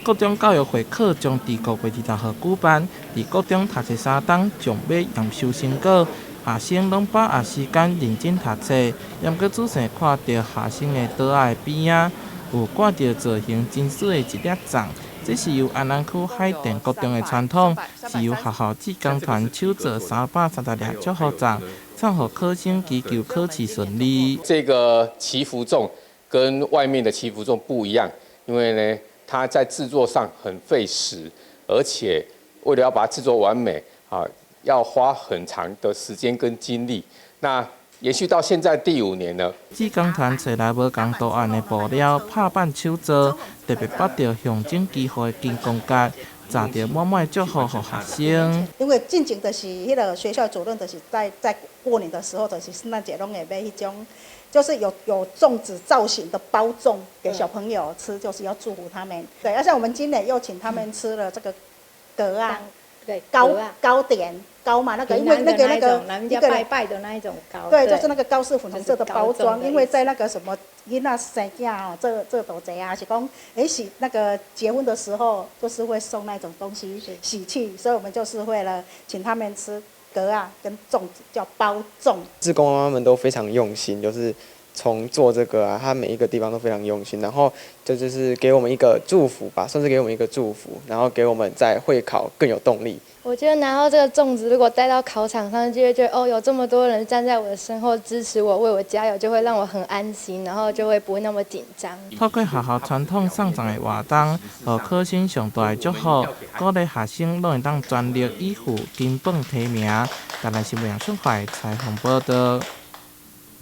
高中教育会课将伫5月20号举办，伫高中读册3天，将要验收成果。学生拢把握时间认真读册，也阁仔细看到学生的桌仔的边仔，有挂着造型真水的一粒粽。这是由安南区海淀高中的传统，是由学校志工团手做330粒祝福粽，唱互考生祈求考试顺利。这个祈福粽跟外面的祈福粽不一样，因为呢，它在制作上很费时，而且为了要把它制作完美要花很长的时间跟精力。那延续到现在第5年了。志工团找来无共图案的布料，拍板手做，特别绑着象征祈福的金光角，扎着满满祝福给学生。因为进前就是迄个学校主任，就是在过年的时候，就是圣诞节拢会买迄种，就是有粽子造型的包粽给小朋友吃，就是要祝福他们。对，而且我们今年又请他们吃了这个糕啊。对，糕点糕嘛，那个因为那个人家拜拜的那一种糕，对，就是那个糕是粉红色的包装，因为在那个什么囡仔生囝哦，这都这样，是讲是那个结婚的时候就是会送那种东西喜气，所以我们就是为了请他们吃糕啊跟粽子，叫包粽。志工妈妈们都非常用心，就是从做这个他每一个地方都非常用心，然后这就是给我们一个祝福吧，算是给我们一个祝福，然后给我们在会考更有动力。我觉得拿到这个粽子，如果带到考场上，就会觉得有这么多人站在我的身后支持我，为我加油，就会让我很安心，然后就会不会那么紧张。透过学校传统送粽的活动，予考生上大的祝福，鼓励学生拢会当全力以赴，金榜题名。台南新闻杨顺怀采访报道。